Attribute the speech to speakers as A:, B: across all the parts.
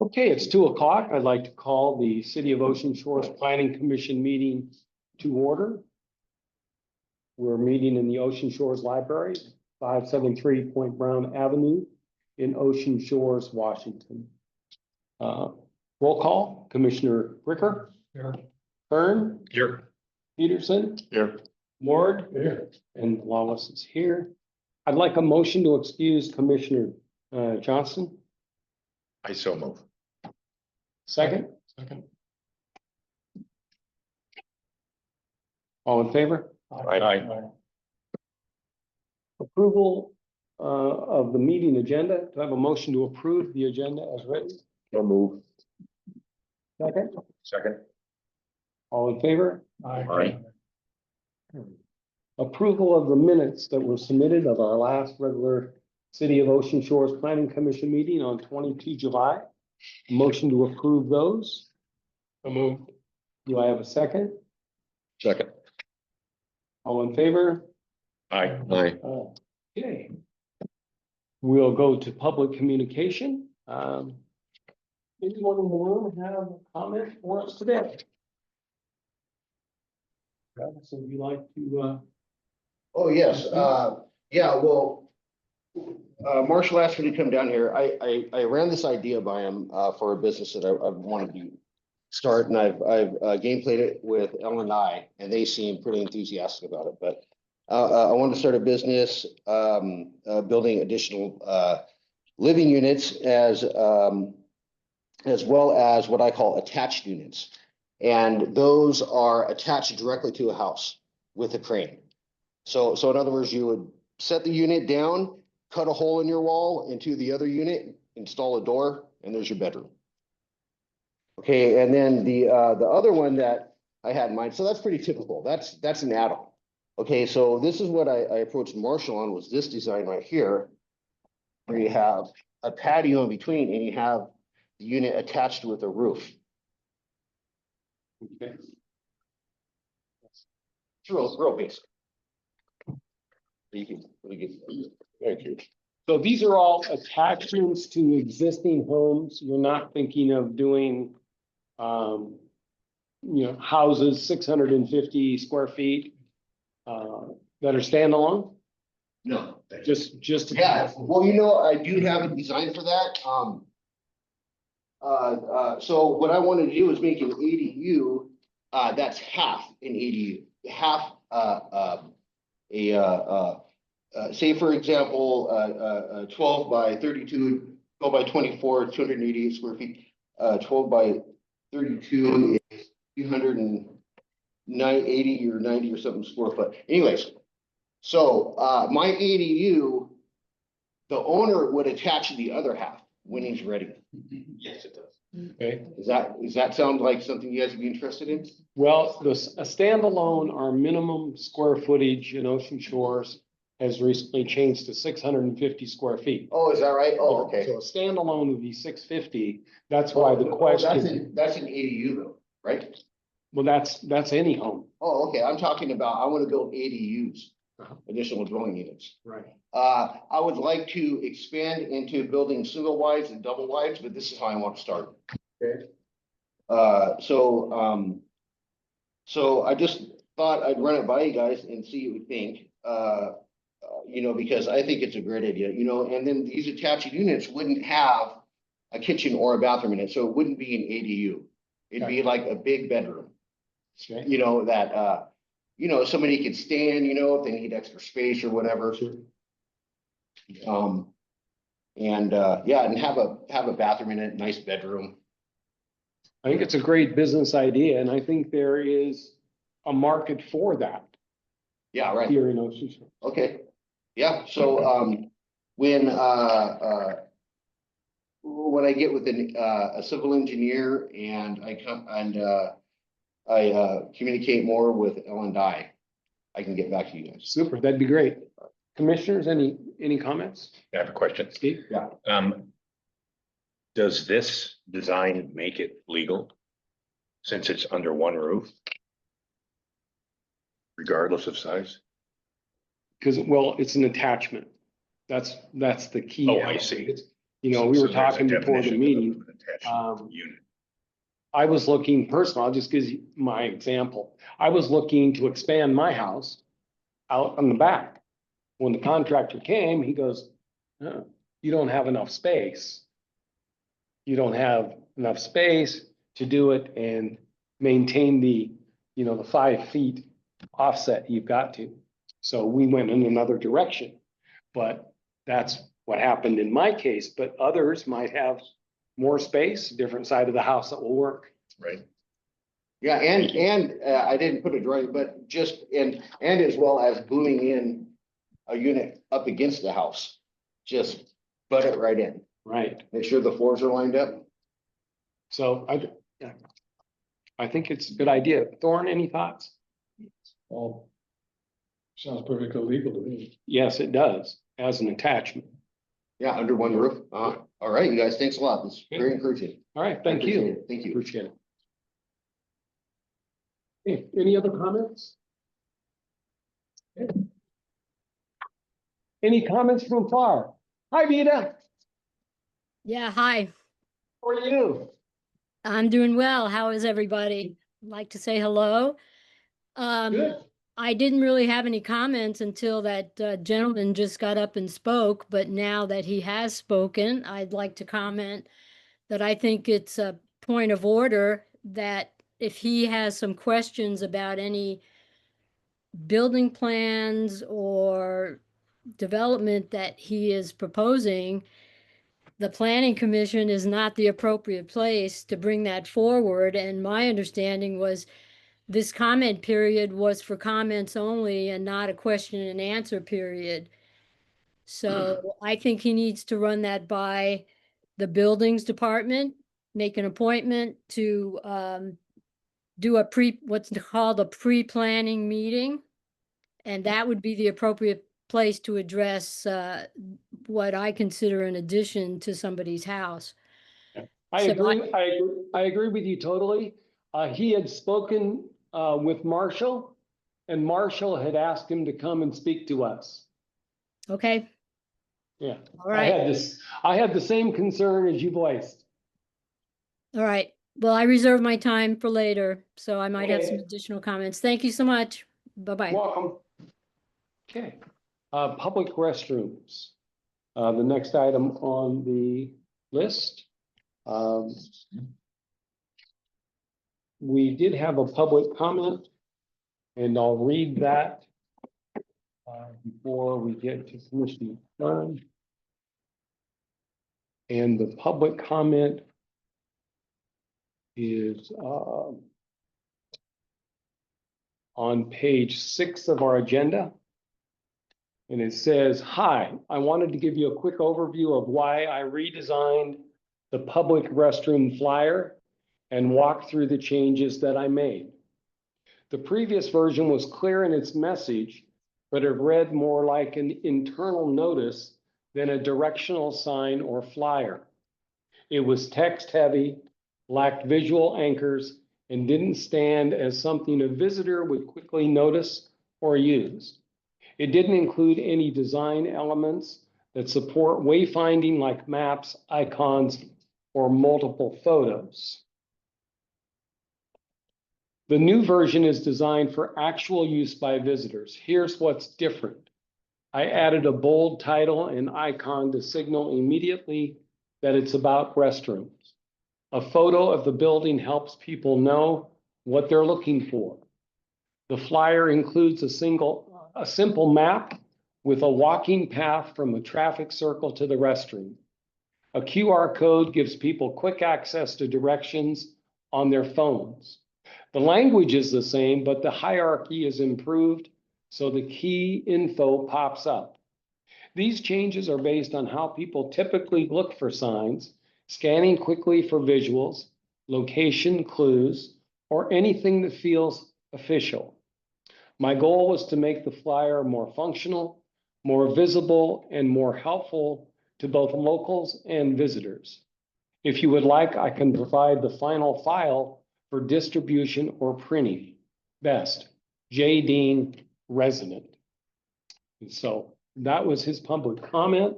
A: Okay, it's 2:00. I'd like to call the City of Ocean Shores Planning Commission meeting to order. We're meeting in the Ocean Shores Library, 573 Point Brown Avenue in Ocean Shores, Washington. Roll call, Commissioner Bricker. Here. Kern.
B: Here.
A: Peterson.
B: Here.
A: Ward. Here. And Lawless is here. I'd like a motion to excuse Commissioner Johnson.
B: I so move.
A: Second.
B: Second.
A: All in favor?
B: Aye.
A: Approval of the meeting agenda. Do I have a motion to approve the agenda as written?
B: So move.
A: Second.
B: Second.
A: All in favor?
B: Aye.
A: Approval of the minutes that were submitted of our last regular City of Ocean Shores Planning Commission meeting on 22 July. Motion to approve those.
B: So move.
A: Do I have a second?
B: Second.
A: All in favor?
B: Aye. Aye.
A: Okay. We'll go to public communication. Anyone in the room have a comment for us today? Travis, would you like to,
C: Oh, yes, yeah, well, Marshall asked me to come down here. I ran this idea by him, for a business that I wanted to start, and I've gameplayed it with L&I, and they seem pretty enthusiastic about it, but I wanted to start a business, building additional, living units as well as what I call attached units. And those are attached directly to a house with a crane. So in other words, you would set the unit down, cut a hole in your wall into the other unit, install a door, and there's your bedroom. Okay, and then the other one that I had in mind, so that's pretty typical. That's an add-on. Okay, so this is what I approached Marshall on, was this design right here, where you have a patio in between and you have the unit attached with a roof.
A: okay.
C: It's real basic. You can really get. Thank you.
A: So these are all attachments to existing homes. You're not thinking of doing, houses 650 square feet, that are standalone?
C: No.
A: Just.
C: Yeah, well, I do have a design for that. So what I wanted to do is make an ADU, that's half an ADU, half, say for example, 12 by 32, 12 by 24, 288 square feet. 12 by 32 is 380 or 90 or something square foot. Anyways, so my ADU, the owner would attach the other half when he's ready.
B: Yes, it does.
A: Okay.
C: Does that sound like something you guys would be interested in?
A: Well, a standalone, our minimum square footage in Ocean Shores has recently changed to 650 square feet.
C: Oh, is that right? Oh, okay.
A: So a standalone would be 650. That's why the question.
C: That's an ADU though, right?
A: Well, that's any home.
C: Oh, okay. I'm talking about, I want to build ADUs,
A: Uh-huh.
C: additional dwelling units.
A: Right.
C: I would like to expand into building single wides and double wides, but this is how I want to start.
A: Okay.
C: So I just thought I'd run it by you guys and see what you think. Because I think it's a great idea, and then these attached units wouldn't have a kitchen or a bathroom in it, so it wouldn't be an ADU. It'd be like a big bedroom,
A: Okay.
C: that, somebody could stand, if they need extra space or whatever.
A: Sure.
C: And have a bathroom in it, nice bedroom.
A: I think it's a great business idea, and I think there is a market for that
C: Yeah, right.
A: here in Ocean Shore.
C: Okay. Yeah, so when I get with a civil engineer and I communicate more with L&I, I can get back to you guys.
A: Super, that'd be great. Commissioners, any comments?
B: I have a question.
A: Steve?
C: Yeah.
B: Does this design make it legal? Since it's under one roof? Regardless of size?
A: Because, well, it's an attachment. That's the key.
B: Oh, I see.
A: we
B: So
A: were
B: there's a
A: talking before the
B: definition
A: meeting.
B: of an attached unit.
A: I was looking personal, I'll just give you my example. I was looking to expand my house out on the back. When the contractor came, he goes, "Oh, you don't have enough space. You don't have enough space to do it and maintain the 5 feet offset you've got to." So we went in another direction, but that's what happened in my case, but others might have more space, different side of the house that will work.
B: Right?
C: Yeah, and I didn't put it right, but just and as well as gluing in a unit up against the house. Just butt it right in.
A: Right.
C: Make sure the floors are lined up.
A: So yeah. I think it's a good idea. Thorne, any thoughts?
D: Oh. Sounds perfectly legal to me.
A: Yes, it does, as an attachment.
C: Yeah, under one roof. All right, you guys, thanks a lot. That's very encouraging.
A: All right,
C: I
A: thank
C: appreciate
A: you.
C: it. Thank you.
A: Appreciate it. Okay, any other comments? Okay. Any comments from far? Hi, Vita.
E: Yeah, hi.
A: How are you?
E: I'm doing well. How is everybody? I'd like to say hello.
A: Good.
E: I didn't really have any comments until that gentleman just got up and spoke, but now that he has spoken, I'd like to comment that I think it's a point of order that if he has some questions about any building plans or development that he is proposing, the planning commission is not the appropriate place to bring that forward. And my understanding was this comment period was for comments only and not a question and answer period. So I think he needs to run that by the buildings department, make an appointment to do what's called a pre-planning meeting. And that would be the appropriate place to address what I consider an addition to somebody's house.
A: I
E: So
A: agree, I agree with you totally. He had spoken with Marshall, and Marshall had asked him to come and speak to us.
E: Okay,
A: Yeah.
E: all right,
A: I had the same concern as you voiced.
E: all right. Well, I reserve my time for later, so I might have some
A: Okay.
E: additional comments. Thank you so much. Bye-bye.
A: Welcome. Okay, public restrooms. The next item on the list. We did have a public comment, and I'll read that before we get to Commissioner Dunn. And the public comment is on page 6 of our agenda. And it says, "Hi, I wanted to give you a quick overview of why I redesigned the public restroom flyer and walk through the changes that I made. The previous version was clear in its message, but it read more like an internal notice than a directional sign or flyer. It was text heavy, lacked visual anchors, and didn't stand as something a visitor would quickly notice or use. It didn't include any design elements that support wayfinding like maps, icons, or multiple photos. The new version is designed for actual use by visitors. Here's what's different. I added a bold title and icon to signal immediately that it's about restrooms. A photo of the building helps people know what they're looking for. The flyer includes a simple map with a walking path from a traffic circle to the restroom. A QR code gives people quick access to directions on their phones. The language is the same, but the hierarchy is improved, so the key info pops up. These changes are based on how people typically look for signs, scanning quickly for visuals, location clues, or anything that feels official. My goal was to make the flyer more functional, more visible, and more helpful to both locals and visitors. If you would like, I can provide the final file for distribution or printing. Best, J. Dean, resident." And so that was his public comment.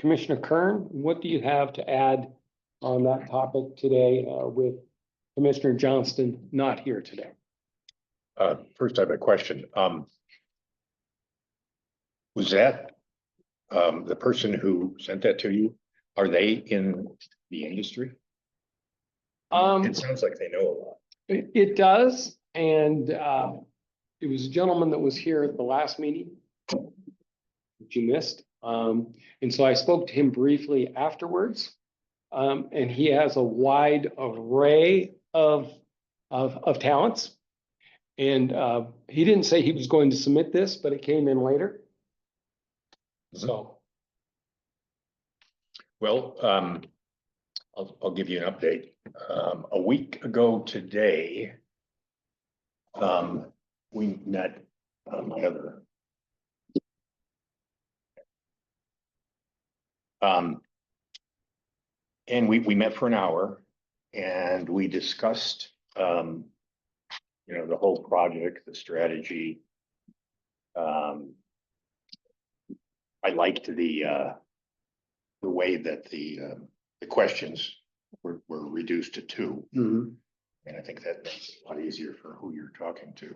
A: Commissioner Kern, what do you have to add on that topic today, with Commissioner Johnston not here today?
B: First I have a question. Was that, the person who sent that to you, are they in the industry? It sounds like they know a lot.
A: It does, and it was a gentleman that was here at the last meeting that you missed. And so I spoke to him briefly afterwards. And he has a wide array of talents. And he didn't say he was going to submit this, but it came in later. So,
B: Well, I'll give you an update. A week ago today, we met on my other. And we met for an hour and we discussed, the whole project, the strategy. I liked the way that the questions were reduced to two.
A: mhm,
B: And I think that makes it a lot easier for who you're talking to.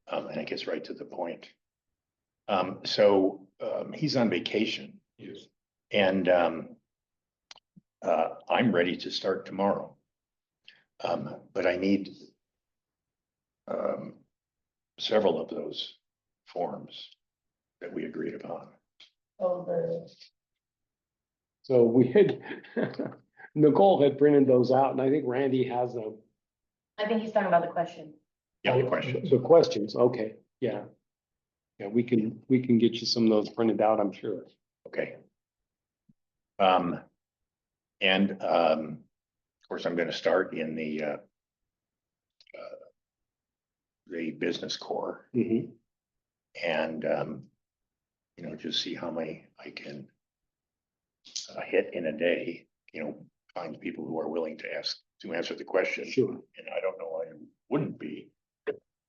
B: And it gets right to the point. So he's on vacation.
A: Yes.
B: And I'm ready to start tomorrow. But I need several of those forms that we agreed upon.
A: So we had, Nicole had printed those out, and I think Randy has them.
F: I think he's talking about the question.
B: Yeah, the questions.
A: The questions, okay, yeah. Yeah, we can get you some of those printed out, I'm sure.
B: Okay. And of course, I'm going to start in the business core
A: Mhm.
B: and, just see how many I can hit in a day, find people who are willing to answer the question.
A: Sure.
B: And I don't know why it wouldn't be.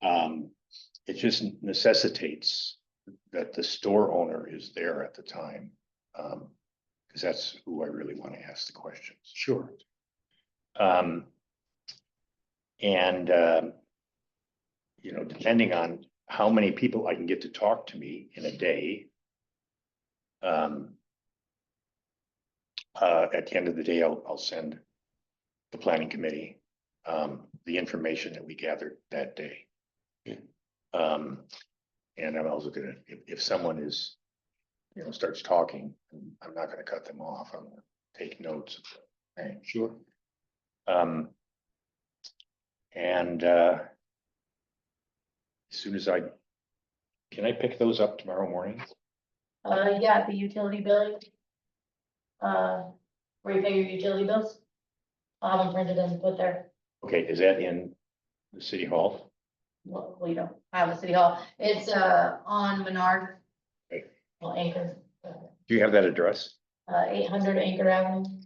B: It just necessitates that the store owner is there at the time. Because that's who I really want to ask the questions.
A: Sure.
B: Depending on how many people I can get to talk to me in a day. At the end of the day, I'll send the planning committee the information that we gathered that day.
A: Okay.
B: And I'm also gonna, if someone is, starts talking, I'm not gonna cut them off. I'm gonna take notes. Okay.
A: Sure.
B: And as soon as can I pick those up tomorrow morning?
F: Yeah, the utility billing. Where you pay your utility bills. I'll have them printed and put there.
B: Okay, is that in the city hall?
F: Well, we don't have a city hall. It's on Menard.
B: Okay.
F: Well, Anchor,
B: Do you have that address?
F: 800 Anchor Avenue.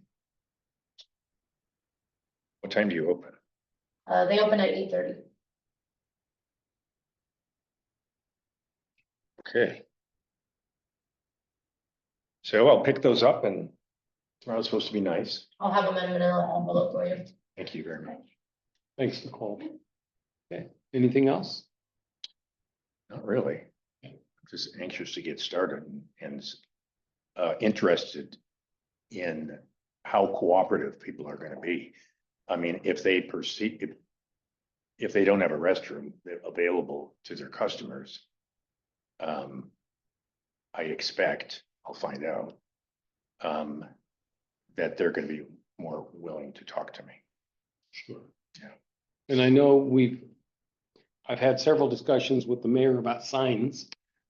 B: What time do you open?
F: They open at 8:30.
B: Okay. So I'll pick those up and tomorrow's supposed to be nice.
F: I'll have them in a manila envelope for you.
B: Thank you very much.
A: Thanks, Nicole. Okay, anything else?
B: Not really. I'm just anxious to get started and interested in how cooperative people are gonna be. I mean, if they perceive, if they don't have a restroom available to their customers, I expect, I'll find out, that they're gonna be more willing to talk to me.
A: Sure.
B: Yeah.
A: And I know I've had several discussions with the mayor about signs,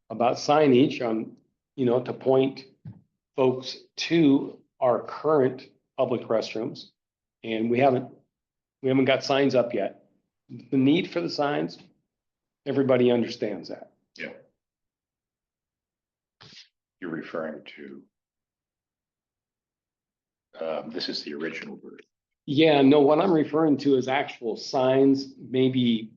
A: about signage on, to point folks to our current public restrooms. And we haven't got signs up yet. The need for the signs, everybody understands that.
B: Yeah. You're referring to, this is the original version.
A: Yeah, no, what I'm referring to is actual signs, maybe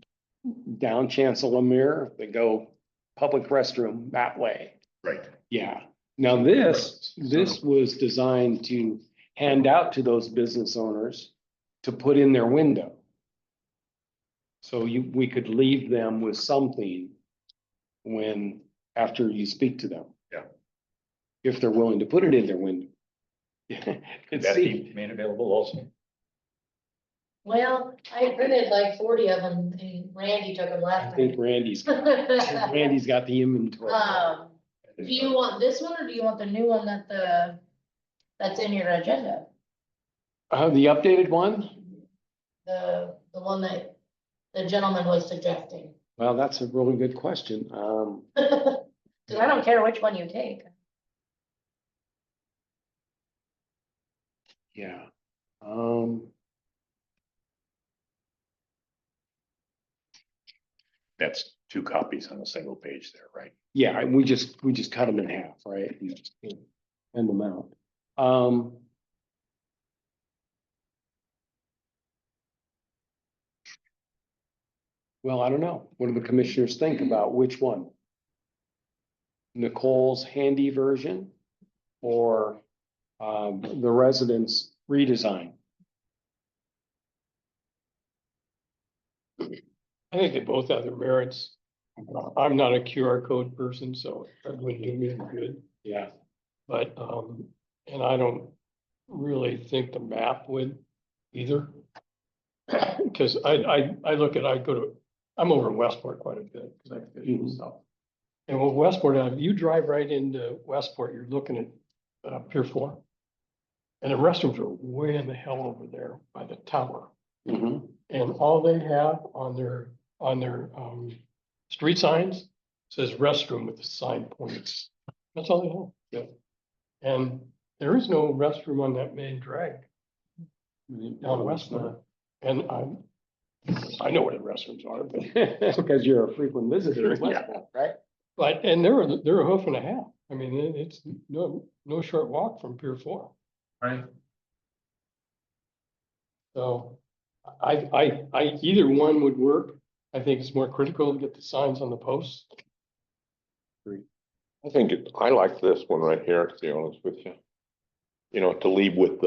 A: down Chancellor Mirror, that go public restroom that way.
B: Right.
A: Yeah, Now this was designed to hand out to those business owners to put in their window. So we could leave them with something after you speak to them.
B: Yeah.
A: If they're willing to put it in their window.
B: Could
A: It's
B: that be made available also?
F: Well, I printed like 40 of them and Randy took them
A: I
F: last
A: think
F: time.
A: Randy's got the inventory.
F: Do you want this one or do you want the new one that's in your agenda?
A: The updated one?
F: The one that the gentleman was suggesting?
A: Well, that's a really good question.
F: Cause I don't care which one you take.
A: Yeah.
B: That's 2 copies on a single page there, right?
A: Yeah, we just cut them in half, right? And just hand them out. Well, I don't know. What do the commissioners think about which one? Nicole's handy version or the residents redesign?
D: I think they both have their merits. I'm not a QR code person, so that wouldn't do me any good,
A: Yeah.
D: but, and I don't really think the map would either. Cause I'm over in Westport quite a bit, cause I fish and stuff. And with Westport, if you drive right into Westport, you're looking at Pier 4. And the restrooms are way in the hell over there by the tower.
A: Mhm.
D: And all they have on their street signs says restroom with the sign points. That's all they have. Yeah. And there is no restroom on that main drag down Westmont. And I know where the restrooms are, but
A: Because you're a frequent visitor, to
B: Yeah.
A: Westport, right?
D: and they're a hoof and a half. I mean, it's no short walk from Pier 4.
B: Right.
D: So either one would work. I think it's more critical to get the signs on the posts.
G: I like this one right here, to be honest with you. You know, to leave with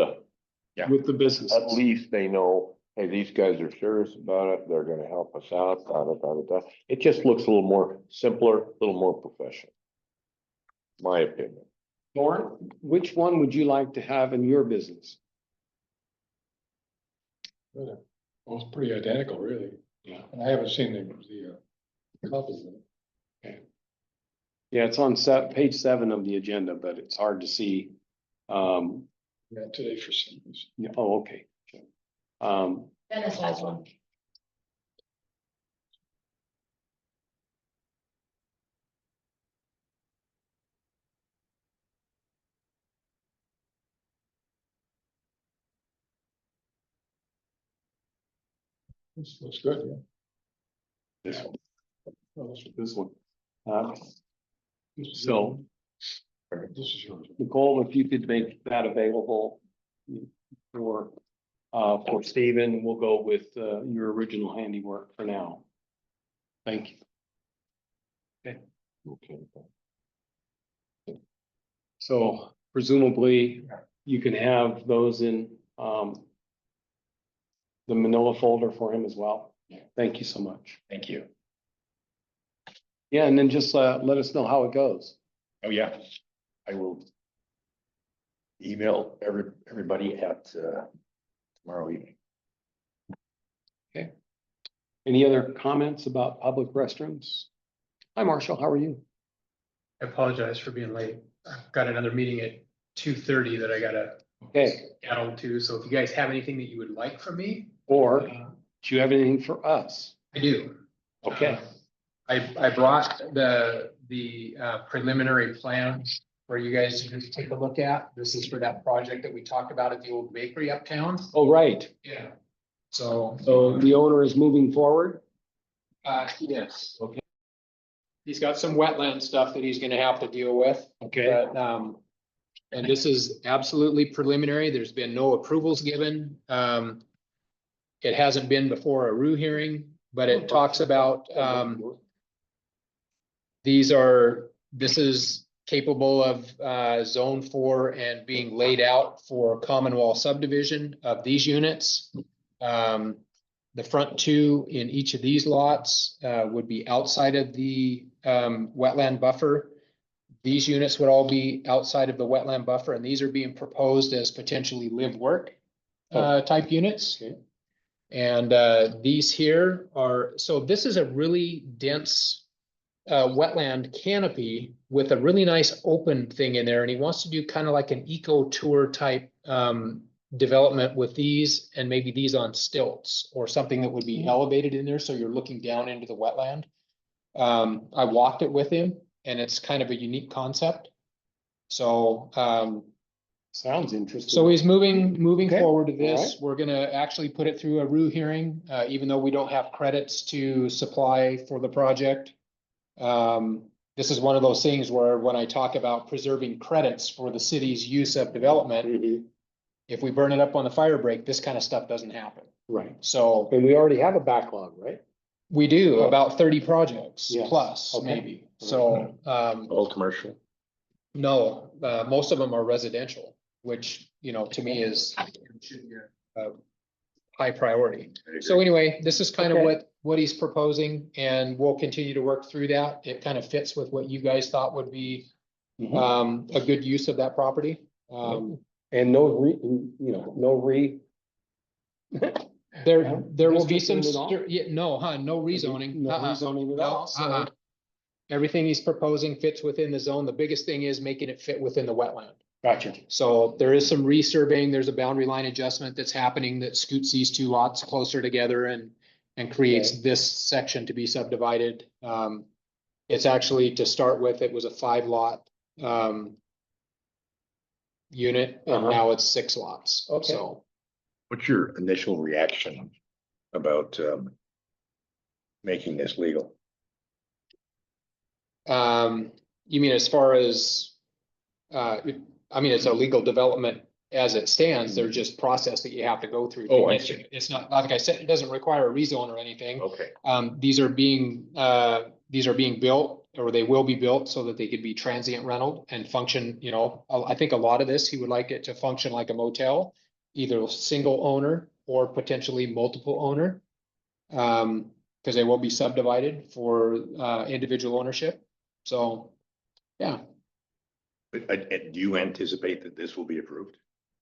B: Yeah.
A: With the business.
G: at least they know, hey, these guys are serious about it, they're gonna help us out, da, da, da, da, da. It just looks a little more simpler, a little more professional. My opinion.
A: Lauren, which one would you like to have in your business?
D: Well, it's pretty identical, really.
A: Yeah.
D: And I haven't seen the copies of it.
A: Yeah, it's on page 7 of the agenda, but it's hard to see.
D: Yeah, today for some reason.
A: Yeah, oh, okay.
F: Dennis has one.
D: This looks good, yeah.
A: This one.
D: Oh, this
A: This one.
D: is-
A: So
D: This is yours.
A: Nicole, if you could make that available for Stephen, we'll go with your original handiwork for now. Thank you.
G: Okay.
A: So presumably you can have those in the manila folder for him as well. Thank you so much.
B: Thank you.
A: Yeah, and then just let us know how it goes.
B: Oh, yeah. I will email everybody at tomorrow evening.
A: Any other comments about public restrooms? Hi, Marshall, how are you?
H: I apologize for being late. I've got another meeting at 2:30 that I gotta
A: Okay,
H: get on to. So if you guys have anything that you would like from me,
A: or do
H: uh,
A: you have anything for us?
H: I do.
A: Okay,
H: I brought the preliminary plan for you guys to just take a look at. This is for that project that we talked about at the old bakery uptown.
A: oh, right.
H: Yeah. So.
A: So the owner is moving forward?
H: Yes.
A: Okay.
H: He's got some wetland stuff that he's gonna have to deal with.
A: Okay,
H: But, and this is absolutely preliminary. There's been no approvals given. It hasn't been before a RU hearing, but it talks about, this is capable of zone 4 and being laid out for Commonwealth subdivision of these units. The front two in each of these lots would be outside of the wetland buffer. These units would all be outside of the wetland buffer, and these are being proposed as potentially live-work type units.
A: Okay.
H: And these here are, so this is a really dense wetland canopy with a really nice open thing in there, and he wants to do kind of like an eco tour type development with these, and maybe these on stilts or something that would be elevated in there, so you're looking down into the wetland. I walked it with him, and it's kind of a unique concept. So
A: Sounds interesting.
H: so he's moving
A: Okay,
H: forward to
A: all
H: this.
A: right.
H: We're gonna actually put it through a RU hearing, even though we don't have credits to supply for the project. This is one of those things where when I talk about preserving credits for the city's use of development,
A: Mhm.
H: if we burn it up on the fire break, this kind of stuff doesn't happen.
A: Right.
H: So
A: And we already have a backlog, right?
H: we do
A: Oh.
H: about 30 projects
A: Yes.
H: plus
A: Okay.
H: maybe. So,
B: All commercial.
H: no, most of them are residential, which, you know, to me is should be a high priority. So anyway, this is kind of
A: Okay.
H: what he's proposing, and we'll continue to work through that. It kind of fits with what you guys thought would be
A: Mhm.
H: a good use of that property.
A: And
H: There will be some,
A: Districting at all?
H: no rezoning.
A: No
H: Uh-uh.
A: rezoning at
H: No,
A: all, so.
H: Everything he's proposing fits within the zone. The biggest thing is making it fit within the wetland.
A: Gotcha.
H: So there is some resurveying, there's a boundary line adjustment that's happening that scoots these two lots closer together and creates
A: Okay.
H: this section to be subdivided. It's actually, to start with, it was a 5-lot unit, and
A: Uh-huh.
H: now it's 6 lots.
A: Okay.
H: So
B: What's your initial reaction about making this legal?
H: you mean as far as, I mean, it's a legal development as it stands. There's just process that you have to go through. to
B: Oh, I
H: get to
B: see.
H: it. It's not, like I said, it doesn't require a rezone or anything.
B: Okay.
H: These are being built, or they will be built so that they could be transient rental and function, you know, I think a lot of this, he would like it to function like a motel, either a single owner or potentially multiple owner. Cause they will be subdivided for, individual ownership. So, yeah,
B: But do you anticipate that this will be approved?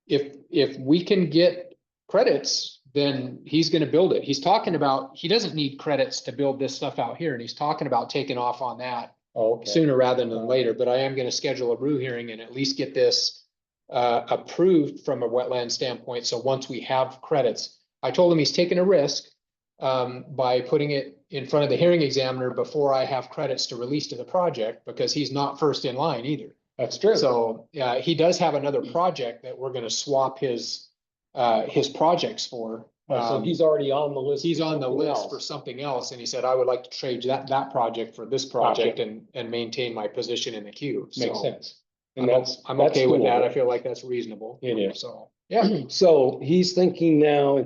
H: if we can get credits, then he's gonna build it. He's talking about, he doesn't need credits to build this stuff out here, and he's talking about taking off on that
A: Okay.
H: sooner rather than later, but I am gonna schedule a RU hearing and at least get this approved from a wetland standpoint. So once we have credits, I told him he's taking a risk by putting it in front of the hearing examiner before I have credits to release to the project, because he's not first in line either.
A: That's true.
H: So, yeah, he does have another project that we're gonna swap his projects for.
A: So he's already on the list.
H: He's on the
A: for
H: list
A: something
H: for
A: else.
H: something else, and he said, I would like to trade that project for this project and maintain my position in the queue.
A: Makes
H: So
A: sense.
H: I'm,
A: And
H: I'm okay with that. I
A: doable.
H: feel like that's reasonable.
A: It is.
H: So, yeah,
A: So he's thinking now,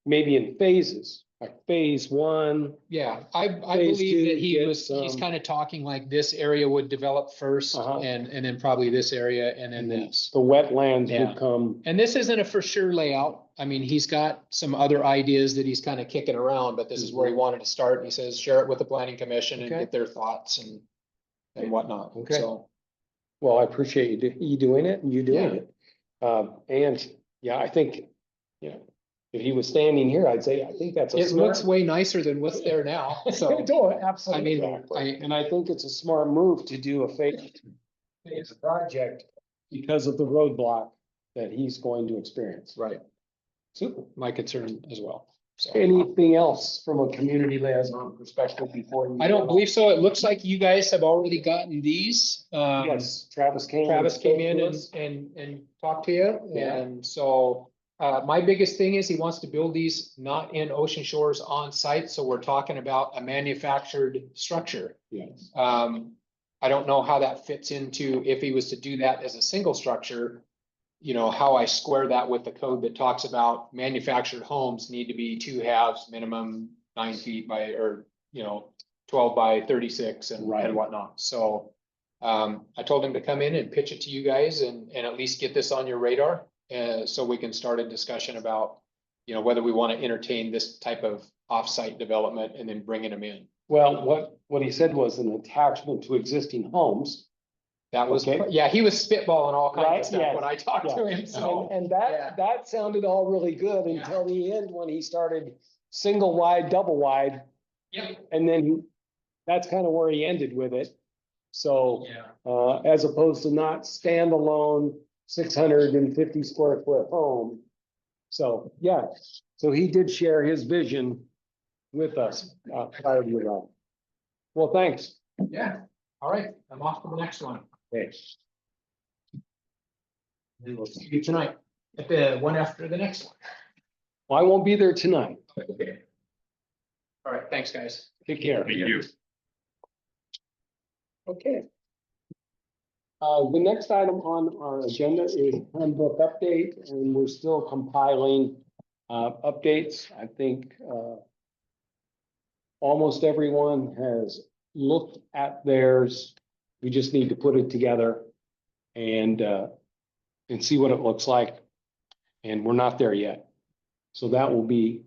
A: maybe in phases, like phase 1.
H: yeah, I
A: Phase
H: believe that
A: two,
H: he
A: get
H: was, he's
A: some-
H: kind of talking like this area would develop first
A: Uh-huh.
H: and then probably this area and then this.
A: The wetlands
H: Yeah.
A: would come.
H: And this isn't a for sure layout. I mean, he's got some other ideas that he's kind of kicking around, but this is where he wanted to start. And he says, share it with the planning commission and
A: Okay.
H: get their thoughts and whatnot.
A: Okay.
H: So,
A: Well, I appreciate you doing it and you doing
H: Yeah.
A: it. And yeah, I think, you know, if he was standing here, I'd say, I think that's a
H: it
A: smart.
H: looks way nicer than what's there now. So,
A: Absolutely. And I think it's a smart move to do a phase project because of the roadblock that he's going to experience.
H: right,
A: Super.
H: my concern as well. So,
A: Anything else from a community liaison perspective before you?
H: I don't believe so. It looks like you guys have already gotten these.
A: Yes, Travis came.
H: Travis
A: and
H: came
A: spoke
H: in
A: to
H: and,
A: us.
H: and talked to you,
A: Yeah.
H: and so. My biggest thing is he wants to build these not in Ocean Shores on site, so we're talking about a manufactured structure.
A: Yes.
H: I don't know how that fits into, if he was to do that as a single structure. You know, how I square that with the code that talks about manufactured homes need to be 2 halves, minimum 9 feet by, or, you know, 12 by 36
A: Right.
H: and whatnot, so. I told him to come in and pitch it to you guys and at least get this on your radar. So we can start a discussion about, you know, whether we want to entertain this type of offsite development and then bringing them in.
A: Well, what he said was an attachment to existing homes.
H: That was,
A: Okay.
H: yeah, he was spitballing all kinds
A: Right,
H: of stuff
A: yes,
H: when I talked to him, so.
A: And
H: yeah.
A: that sounded all really good
H: Yeah.
A: until the end when he started single wide, double wide.
H: Yeah.
A: And then that's kind of where he ended with it. So,
H: Yeah.
A: as opposed to not standalone 650 square foot home. So, yeah, so he did share his vision with us, prior to that. Well, thanks.
H: Yeah, all right, I'm off to the next one.
A: Okay.
H: And we'll see you tonight at the one after the next one.
A: Well, I won't be there tonight.
H: Okay. All right, thanks, guys.
A: Take care.
B: Thank you.
A: Okay. The next item on our agenda is handbook update, and we're still compiling updates. I think almost everyone has looked at theirs. We just need to put it together and see what it looks like. And we're not there yet. So that will be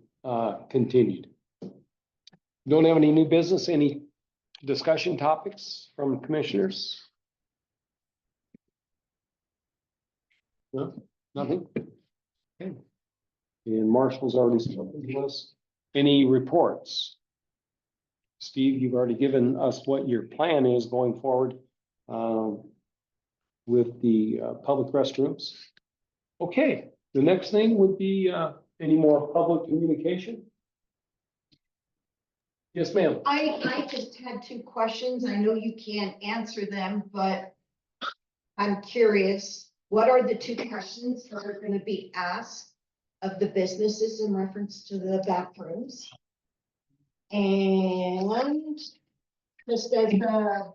A: continued. Don't have any new business, any discussion topics from commissioners? No, nothing? Okay. And Marshall's already spoken to us. Any reports? Steve, you've already given us what your plan is going forward with the public restrooms. Okay, the next thing would be any more public communication? Yes, ma'am.
I: I just had two questions. I know you can't answer them, but I'm curious, what are the two questions that are gonna be asked of the businesses in reference to the bathrooms? And just as a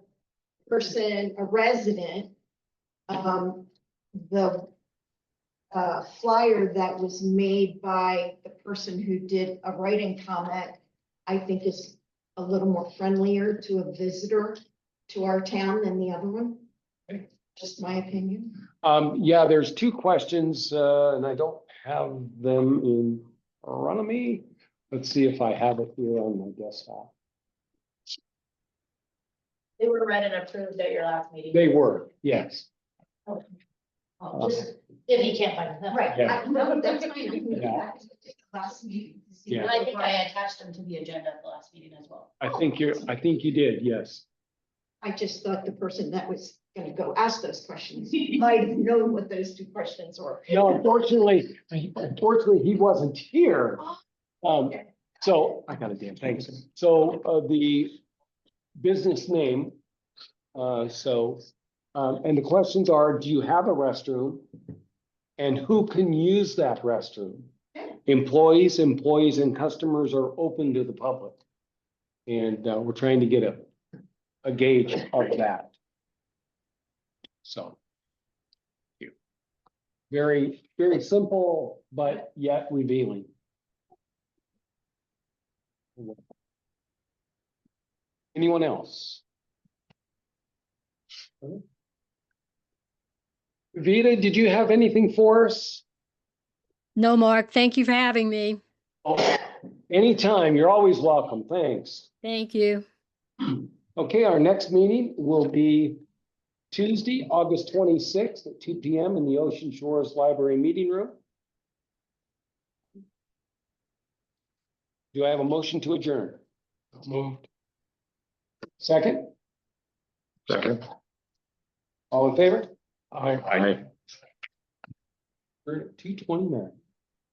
I: person, a resident, the flyer that was made by the person who did a writing comment, I think is a little more friendlier to a visitor to our town than the other one. Just my opinion.
A: Yeah, there's two questions, and I don't have them in front of me. Let's see if I have it here on my desktop.
F: They were read and approved at your last meeting.
A: They were, yes.
F: Just if you can't find them.
I: Right.
A: Yeah.
I: No, that's fine. I can go
A: Yeah.
I: back to the last meeting to see
A: Yeah.
F: And
I: what
F: I think
I: were-
F: I attached them to the agenda at the last meeting as well.
A: I think you did, yes.
I: I just thought the person that was gonna go ask those questions might have known what those two questions were.
A: No, unfortunately, he wasn't here. So I got a damn thanks. So the business name, and the questions are, do you have a restroom? And who can use that restroom? Employees and customers are open to the public. And we're trying to get a gauge of that. So. Very, very simple, but yet revealing. Anyone else? Vita, did you have anything for us?
E: No, Mark, thank you for having me.
A: Oh, anytime, you're always welcome, thanks.
E: Thank you.
A: Okay, our next meeting will be Tuesday, August 26th at 2 p.m. in the Ocean Shores Library Meeting Room. Do I have a motion to adjourn?
D: Moved.
A: Second,
B: Second.
A: all in favor?
D: I.
B: Aye.
A: We're at 2:29.